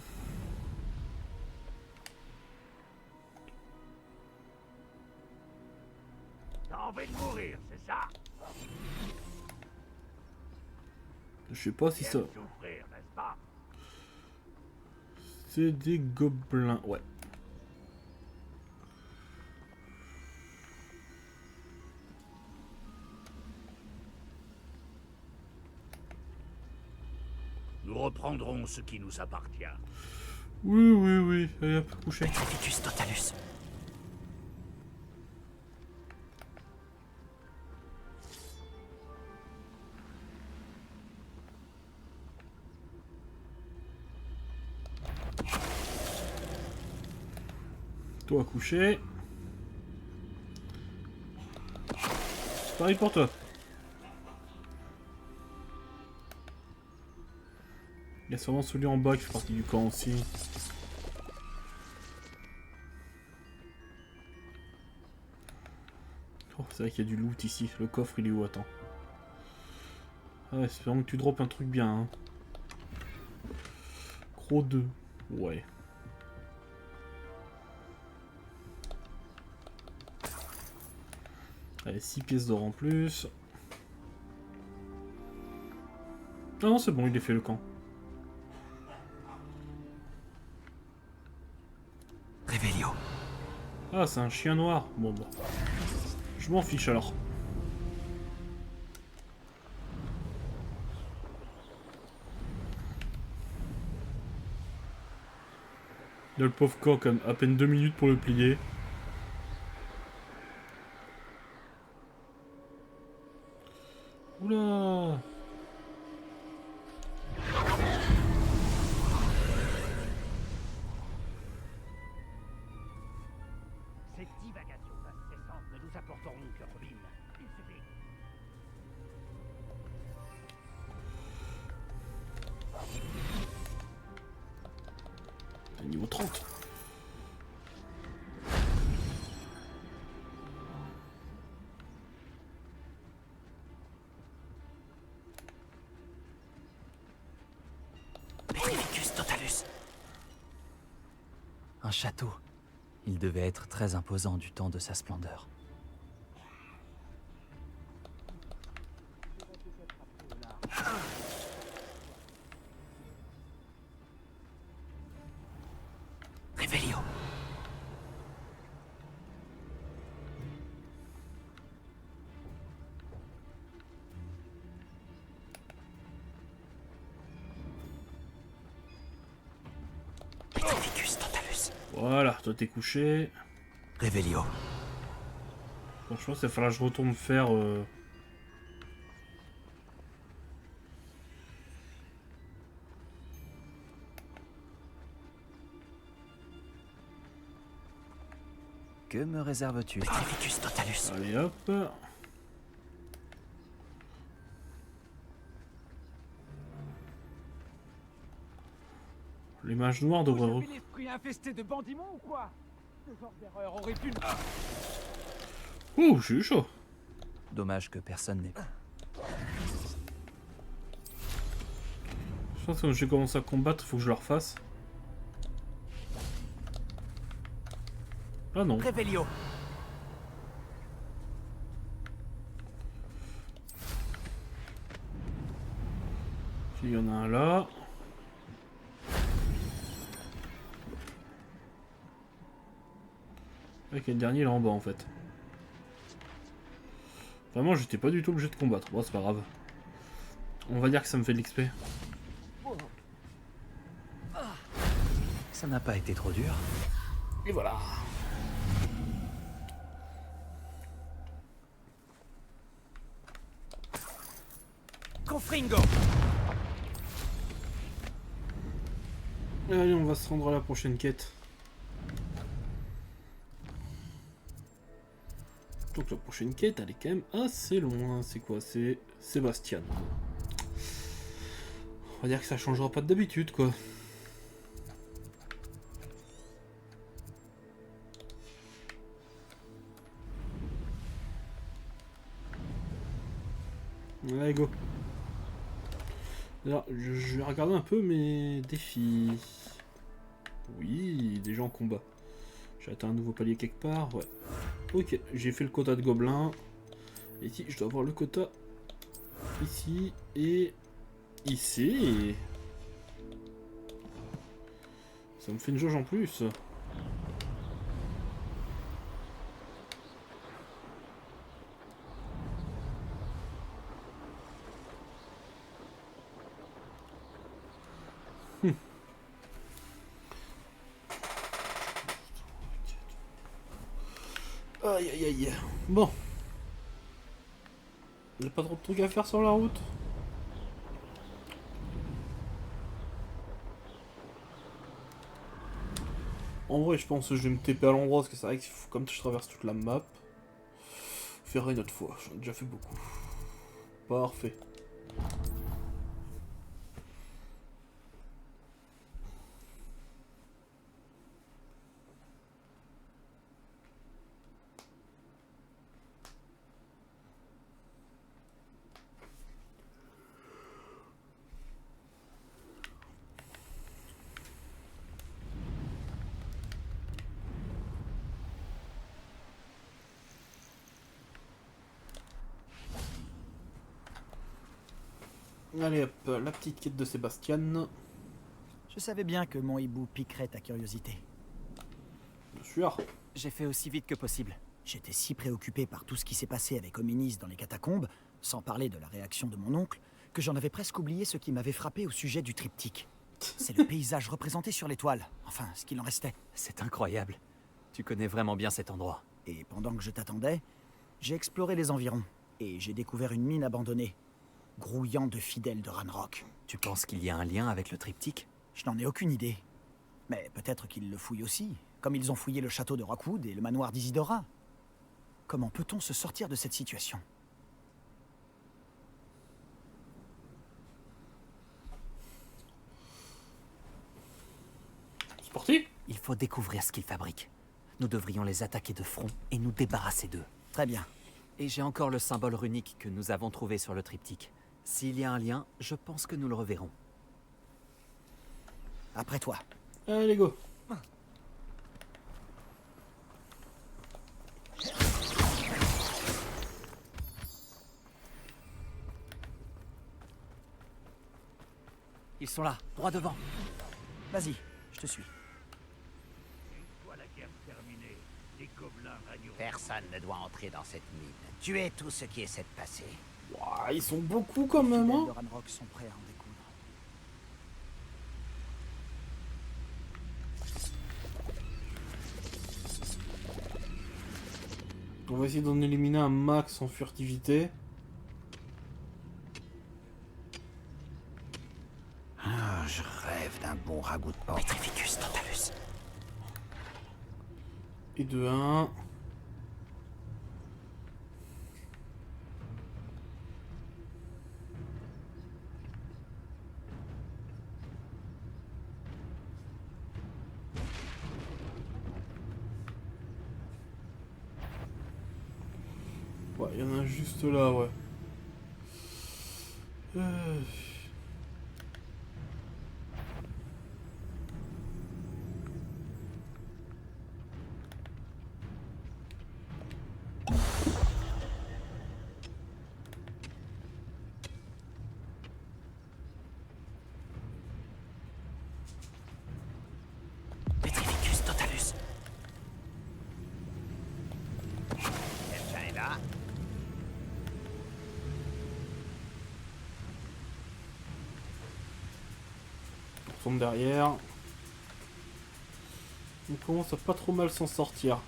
T'as envie de mourir, c'est ça? Je sais pas si ça... Souffrir, n'est-ce pas? C'est des gobelins, ouais. Nous reprendrons ce qui nous appartient. Oui, oui, oui. Allez hop, coucher. Petrificus totalus. Toi, coucher. Pareil pour toi. Il y a sûrement celui en bas qui fait partie du camp aussi. Oh, c'est vrai qu'il y a du loot ici. Le coffre, il est où? Attends. Ah, espérons que tu droppes un truc bien. Hein. Gros 2. Ouais. Allez, 6 pièces d'or en plus. Ah non, c'est bon, il est fait le camp. Revelio. Ah, c'est un chien noir. Bon, bah. Je m'en fiche alors. Là, le pauvre corps, comme à peine 2 minutes pour le plier. Oula! Ces divagations incessantes ne nous apporteront que ruine. Il suffit. Niveau 30. Petrificus totalus. Tantalus. Un château. Il devait être très imposant du temps de sa splendeur. Révélio. Petrificus Tantalus. Voilà, toi t'es couché. Révélio. Franchement, ça fera que je retourne faire... Que me réserves-tu? Petrificus Tantalus. Allez hop. Les mages noirs devraient... Vous avez l'esprit infesté de bandimons ou quoi? Ce genre d'erreur aurait pu... Ouh, j'ai eu chaud. Dommage que personne n'ait... Je pense que quand j'ai commencé à combattre, il faut que je leur fasse. Ah non. Révélio. Il y en a un là. Ok, le dernier il est en bas en fait. Vraiment, j'étais pas du tout obligé de combattre. Bon, c'est pas grave. On va dire que ça me fait de l'XP. Ça n'a pas été trop dur. Et voilà. Confringo. Allez, on va se rendre à la prochaine quête. Donc la prochaine quête, elle est quand même assez loin. C'est quoi? C'est Sébastien. On va dire que ça changera pas d'habitude, quoi. Allez, go. Alors, je vais regarder un peu mes défis. Oui, des gens en combat. J'ai atteint un nouveau palier quelque part, ouais. Ok, j'ai fait le quota de gobelins. Et ici, je dois avoir le quota ici et ici. Ça me fait une jauge en plus. Aïe aïe aïe. Bon. Il n'y a pas trop de trucs à faire sur la route. En vrai, je pense que je vais me TP à l'endroit parce que c'est vrai que comme je traverse toute la map, faire une autre fois. J'en ai déjà fait beaucoup. Parfait. Allez hop, la petite quête de Sébastien. Je savais bien que mon hibou piquerait ta curiosité. Bien sûr. J'ai fait aussi vite que possible. J'étais si préoccupé par tout ce qui s'est passé avec Hominis dans les catacombes, sans parler de la réaction de mon oncle, que j'en avais presque oublié ce qui m'avait frappé au sujet du triptyque. C'est le paysage représenté sur l'étoile, enfin, ce qu'il en restait. C'est incroyable. Tu connais vraiment bien cet endroit. Et pendant que je t'attendais, j'ai exploré les environs, et j'ai découvert une mine abandonnée, grouillant de fidèles de Ranrock. Tu penses qu'il y a un lien avec le triptyque? Je n'en ai aucune idée. Mais peut-être qu'ils le fouillent aussi, comme ils ont fouillé le château de Rockwood et le manoir d'Isidora. Comment peut-on se sortir de cette situation? C'est parti. Il faut découvrir ce qu'ils fabriquent. Nous devrions les attaquer de front et nous débarrasser d'eux. Très bien. Et j'ai encore le symbole runique que nous avons trouvé sur le triptyque. S'il y a un lien, je pense que nous le reverrons. Après toi. Allez, go. Ils sont là, droit devant. Vas-y, je te suis. Une fois la guerre terminée, les gobelins régneront. Personne ne doit entrer dans cette mine. Tuez tout ce qui essaie de passer. Ouah, ils sont beaucoup quand même, Les hein. de Ranrock sont prêts à en découdre. On va essayer d'en éliminer un max en furtivité. Ah, je rêve d'un bon ragoût de porc. Petrificus totalus. Et de 1. Ouais, il y en a un juste là, ouais. Petrificus totalus. Quelqu'un est là? On tombe derrière. On commence à pas trop mal s'en sortir.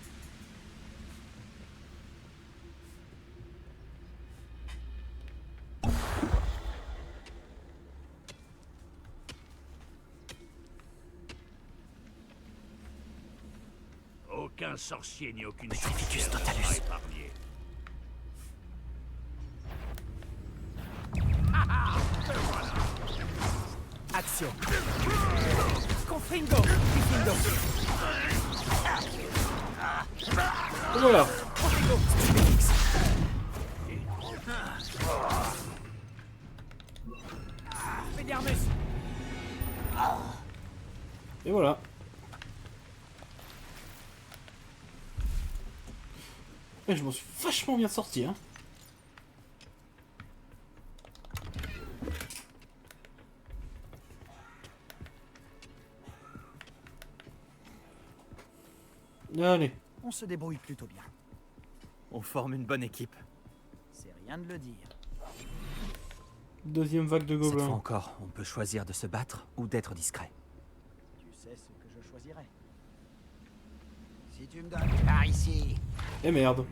Aucun sorcier ni aucune Petrificus sorcière ne totalus. sera épargné. Action. Confringo. Confringo. Et voilà. Confringo. Stupéfix. Expelliarmus. Et voilà. Et je m'en suis vachement bien sorti, hein. Allez. On se débrouille plutôt bien. On forme une bonne équipe. C'est rien de le dire. Deuxième vague de Cette fois gobelins. encore, on peut choisir de se battre ou d'être discret. Tu sais ce que je choisirais. Si tu me donnes par ici. Et merde.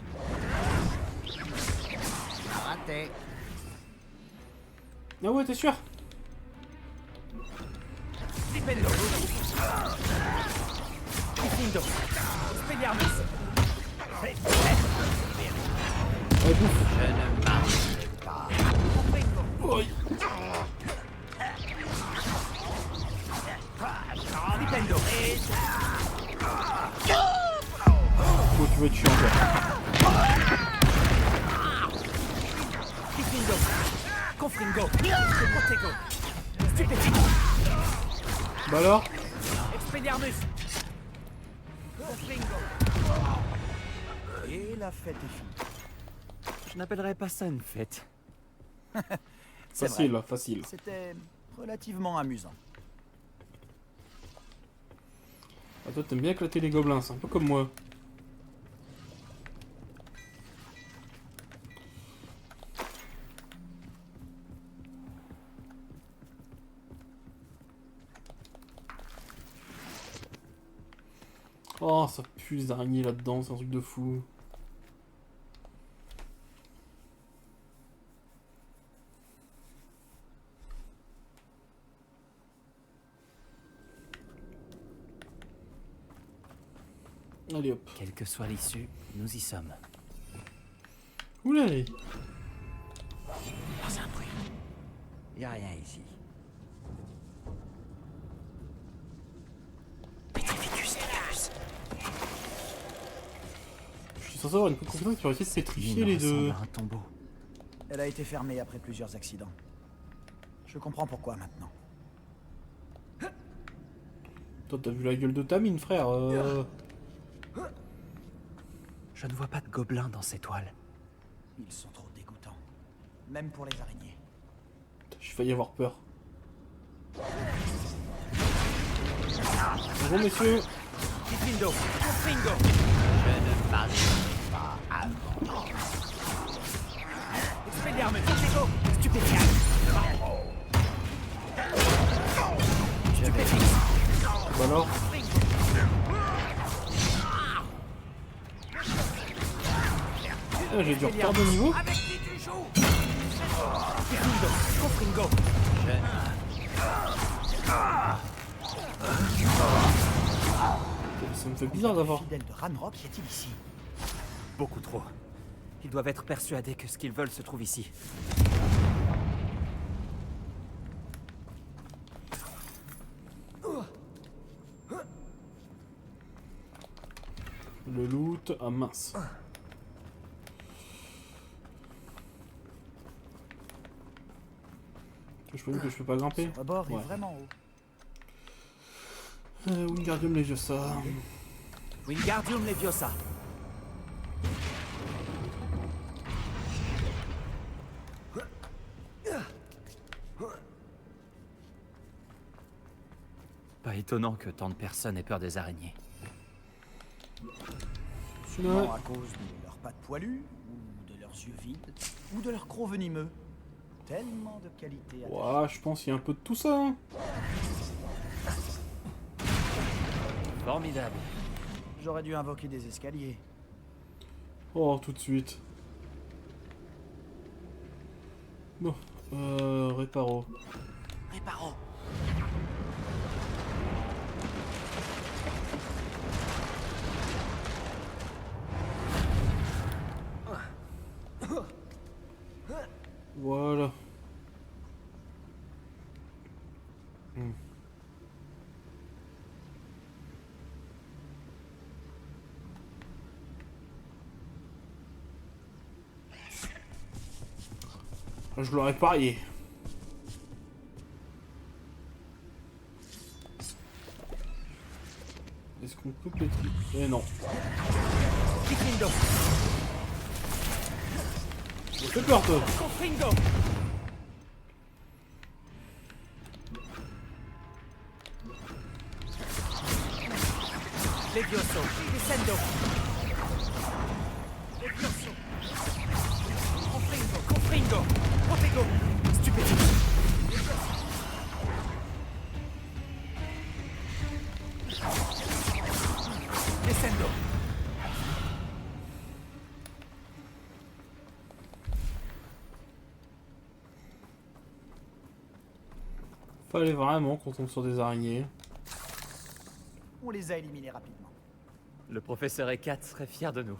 Raté. Ah ouais, t'es sûr? Stupendo. Confringo. Expelliarmus. Ouais, bouffe. Je ne marcherai pas. Confringo. Oi. Stupendo. Oh, tu vas être chiant, toi. Confringo. Confringo. Protego. Stupéfix. Bah alors? Expelliarmus. Confringo. Et la fête est finie. Je n'appellerais pas ça une fête. C'est Facile, vrai. là, facile. C'était relativement amusant. Ah, toi, t'aimes bien éclater les gobelins, c'est un peu comme moi. Oh, ça pue les araignées là-dedans, c'est un truc de fou. Allez hop. Quelle que soit l'issue, nous y sommes. Oula, allez. Pas un bruit. Y a rien ici. Petrificus totalus. Je suis censé avoir une compétence qui aurait fait de pétrifier L'île les ressemble deux. à un tombeau. Elle a été fermée après plusieurs accidents. Je comprends pourquoi maintenant. Toi, t'as vu la gueule de ta mine, frère. Je ne vois pas de gobelins dans ces toiles. Ils sont trop dégoûtants. Même pour les araignées. J'ai failli avoir peur. Bonjour, messieurs. Bitlindo, Confringo. Je ne m'arrête pas avant. Expelliarmus, Confringo. Stupéfiant. Stupéfix. Bah alors. Ah, j'ai dû reperdre de niveau. Avec qui tu joues? Bitlindo, Confringo. Ça me fait bizarre d'avoir. Fidèle de Ranrock, y a-t-il ici? Beaucoup trop. Ils doivent être persuadés que ce qu'ils veulent se trouve ici. Le loot. Ah mince. Je peux que je peux pas grimper. Ce rebord Ouais. est vraiment haut. Wingardium Leviosa. Wingardium Leviosa. Pas étonnant que tant de personnes aient peur des araignées. Celui-là. À cause de leurs pattes poilues, ou de leurs yeux vides, ou de leurs crocs venimeux. Tellement de qualités à Ouais, je pense qu'il y a un peu de tout ça. Hein. Formidable. J'aurais dû invoquer des escaliers. Oh, tout de suite. Bon, réparo. Réparo. Voilà. Je l'aurais parié. Est-ce qu'on peut pétrir? Eh non. Bitlindo, Ça fait peur, toi. Confringo. Levioso, Descendo. Levioso. Confringo, Confringo. Protego. Stupéfiant. Descendo. Fallait vraiment qu'on tombe sur des araignées. On les a éliminés rapidement. Le professeur Ekat serait fier de nous.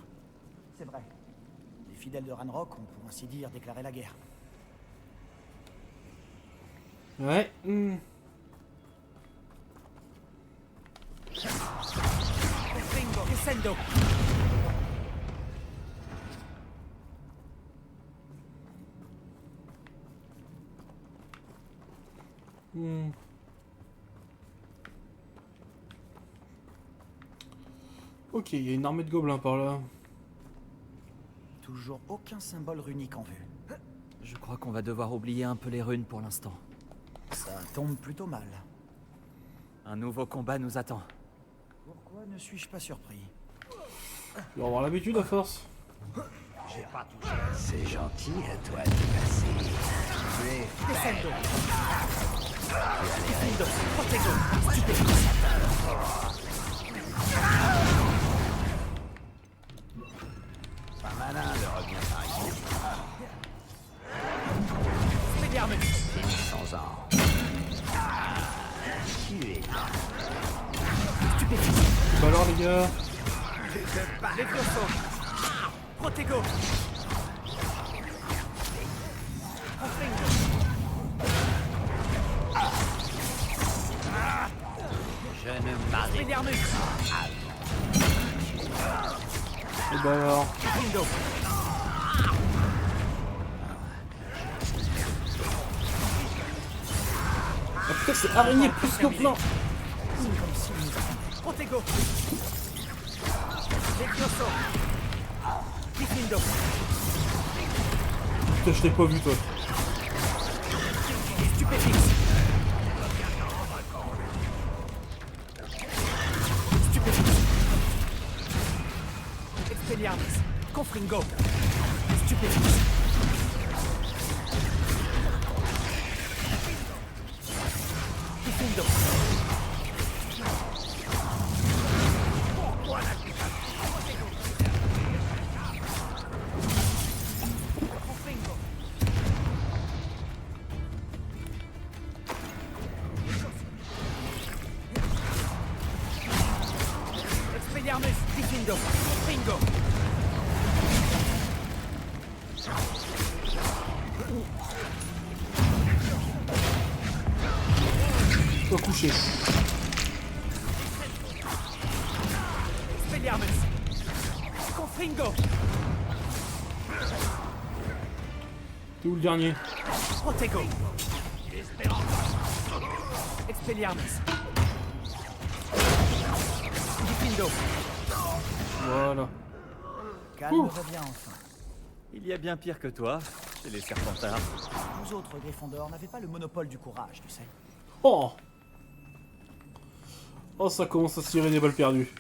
C'est vrai. Les fidèles de Ranrock ont pour ainsi dire déclaré la guerre. Ouais. Confringo, Descendo. Ok, il y a une armée de gobelins par là. Toujours aucun symbole runique en vue. Je crois qu'on va devoir oublier un peu les runes pour l'instant. Ça tombe plutôt mal. Un nouveau combat nous attend. Pourquoi ne suis-je pas surpris? Il va avoir l'habitude à force. J'ai pas touché. C'est gentil à toi de passer. Mais Descendo. tu Protego. pas malin de revenir par ici. Expelliarmus. 100 ans. Tu es là. Stupéfiant. Bah alors, les gars. Levioso. Protego. Confringo. Je ne m'arrête Expelliarmus. Et bah alors. Bitlindo. Ah putain, c'est araignée plus gobelin. comme s'il nous attendait. Protego. Levioso. Diffindo. Putain, je t'ai pas vu, toi. Stupéfix. Stupéfix. Expelliarmus. Confringo. Stupéfix. Diffindo. Confringo. Expelliarmus. Diffindo. Confringo. Toi couché. Expelliarmus. Confringo. T'es où le dernier? Protego. Expelliarmus. Diffindo. Voilà. Calme Ouh. revient enfin. Il y a bien pire que toi, chez les Serpentards. Nous autres Gryffondors n'avaient pas le monopole du courage, tu sais. Oh! Oh, ça commence à se tirer des balles perdues.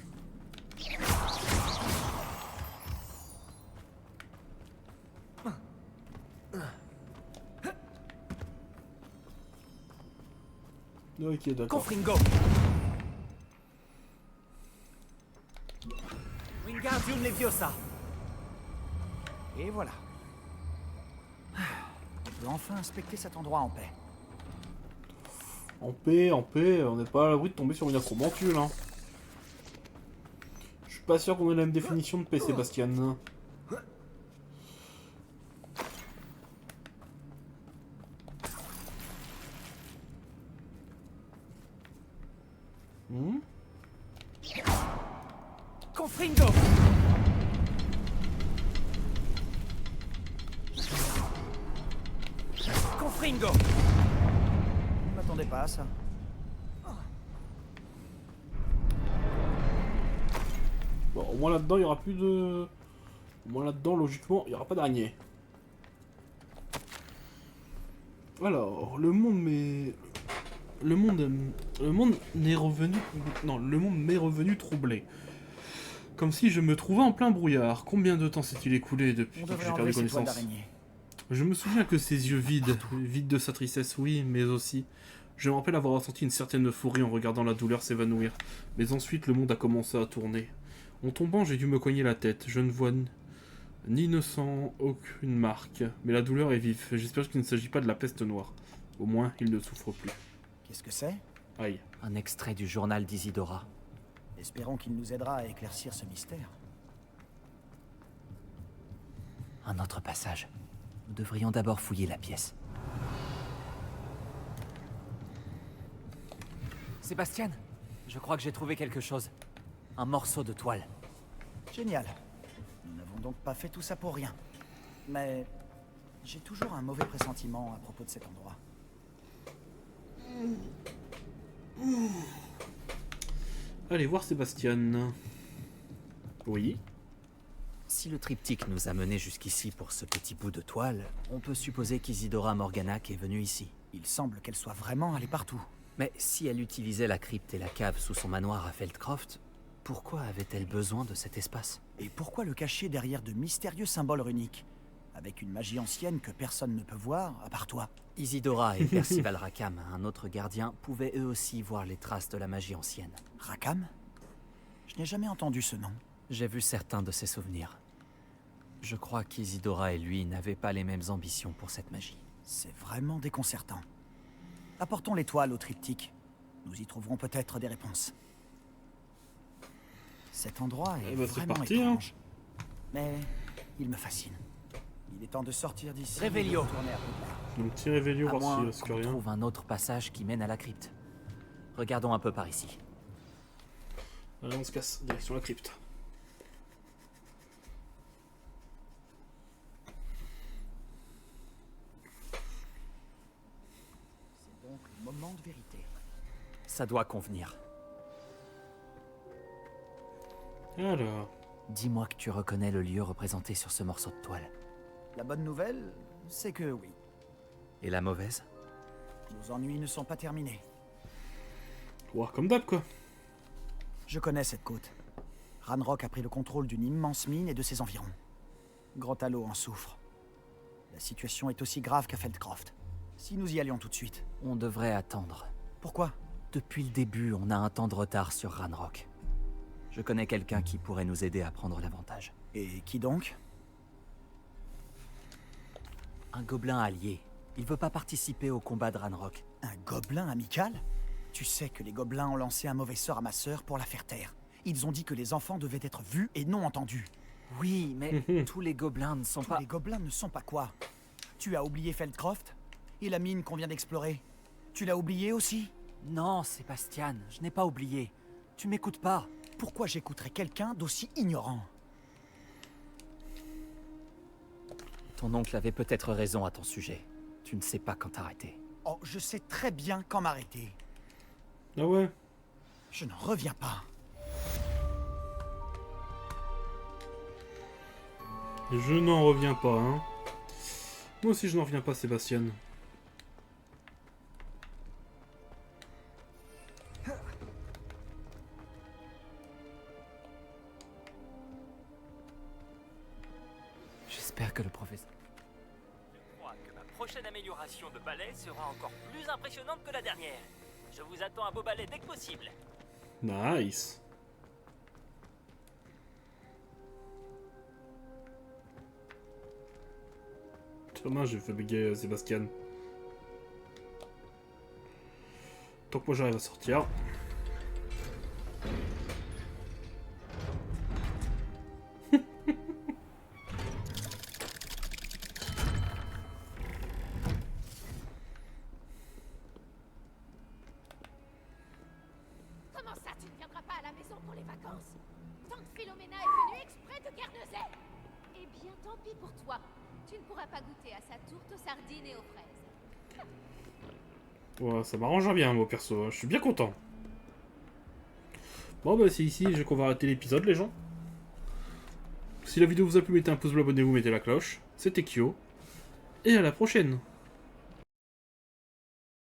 Ok, d'accord. Confringo. Wingardium Leviosa. Et voilà. On peut enfin inspecter cet endroit en paix. En paix, on n'est pas à l'abri de tomber sur une acromantule, hein. Je suis pas sûr qu'on ait la même définition de paix, Sébastien. Hmm? Confringo. Confringo. Je m'attendais pas à ça. Bon, au moins là-dedans, il y aura plus de... Au moins là-dedans, logiquement, il n'y aura pas d'araignée. Alors, le monde m'est... Le monde n'est revenu... Non, le monde m'est revenu troublé. Comme si je me trouvais en plein brouillard. Combien de temps s'est-il écoulé depuis On que devrait j'ai enlever perdu ces toiles connaissance? d'araignée. Je me souviens que ses yeux vides, vides de sa tristesse, oui, mais aussi... Je me rappelle avoir ressenti une certaine euphorie en regardant la douleur s'évanouir. Mais ensuite, le monde a commencé à tourner. En tombant, j'ai dû me cogner la tête. Je ne vois ni ne sens aucune marque. Mais la douleur est vive. J'espère qu'il ne s'agit pas de la peste noire. Au moins, il ne souffre plus. Qu'est-ce que c'est? Aïe. Un extrait du journal d'Isidora. Espérons qu'il nous aidera à éclaircir ce mystère. Un autre passage. Nous devrions d'abord fouiller la pièce. Sébastien, je crois que j'ai trouvé quelque chose. Un morceau de toile. Génial. Nous n'avons donc pas fait tout ça pour rien. Mais j'ai toujours un mauvais pressentiment à propos de cet endroit. Allez voir Sébastien. Oui. Si le triptyque nous a menés jusqu'ici pour ce petit bout de toile, on peut supposer qu'Isidora Morganac est venue ici. Il semble qu'elle soit vraiment allée partout. Mais si elle utilisait la crypte et la cave sous son manoir à Feldcroft, pourquoi avait-elle besoin de cet espace? Et pourquoi le cacher derrière de mystérieux symboles runiques? Avec une magie ancienne que personne ne peut voir, à part toi. Isidora et Percival Rackham, un autre gardien, pouvaient eux aussi voir les traces de la magie ancienne. Rackham? Je n'ai jamais entendu ce nom. J'ai vu certains de ses souvenirs. Je crois qu'Isidora et lui n'avaient pas les mêmes ambitions pour cette magie. C'est vraiment déconcertant. Apportons l'étoile au triptyque. Nous y trouverons peut-être des réponses. Cet endroit est Eh ben, c'est vraiment parti, hein. étrange. Mais il me fascine. Il est temps de sortir d'ici. Réveillon. et de retourner à Poudlard. Donc petit réveillon, À voir s'il moins reste qu'on rien. trouve un autre passage qui mène à la crypte. Regardons un peu par ici. Allez, on se casse, direction la crypte. C'est donc le moment de vérité. Ça doit convenir. Alors... Dis-moi que tu reconnais le lieu représenté sur ce morceau de toile. La bonne nouvelle, c'est que oui. Et la mauvaise? Nos ennuis ne sont pas terminés. Voir comme d'hab, quoi. Je connais cette côte. Ranrock a pris le contrôle d'une immense mine et de ses environs. Grand Halo en souffre. La situation est aussi grave qu'à Feldcroft. Si nous y allions tout de suite. On devrait attendre. Pourquoi? Depuis le début, on a un temps de retard sur Ranrock. Je connais quelqu'un qui pourrait nous aider à prendre l'avantage. Et qui donc? Un gobelin allié. Il veut pas participer au combat de Ranrock. Un gobelin amical? Tu sais que les gobelins ont lancé un mauvais sort à ma sœur pour la faire taire. Ils ont dit que les enfants devaient être vus et non entendus. Oui, mais tous les gobelins ne sont Tous pas... les gobelins ne sont pas quoi? Tu as oublié Feldcroft? Et la mine qu'on vient d'explorer? Tu l'as oublié aussi? Non, Sébastien, je n'ai pas oublié. Tu m'écoutes pas. Pourquoi j'écouterais quelqu'un d'aussi ignorant? Ton oncle avait peut-être raison à ton sujet. Tu ne sais pas quand t'arrêter. Oh, je sais très bien quand m'arrêter. Ah ouais. Je n'en reviens pas. Je n'en reviens pas, hein. Moi aussi, je n'en reviens pas, Sébastien. J'espère que le professeur... Je crois que ma prochaine amélioration de balai sera encore plus impressionnante que la dernière. Je vous attends à beau balai dès que possible. Nice. Dommage, j'ai fait bégayer Sébastien. Tant que moi j'arrive à sortir. Comment ça, tu ne viendras pas à la maison pour les vacances? Tant que Philomena est venue exprès de Guernesey. Eh bien, tant pis pour toi. Tu ne pourras pas goûter à sa tourte aux sardines et aux fraises. Ouais, ça m'arrange bien, moi, perso. Je suis bien content. Bon, bah, c'est ici qu'on va arrêter l'épisode, les gens. Si la vidéo vous a plu, mettez un pouce bleu, abonnez-vous, mettez la cloche. C'était Kyo. Et à la prochaine.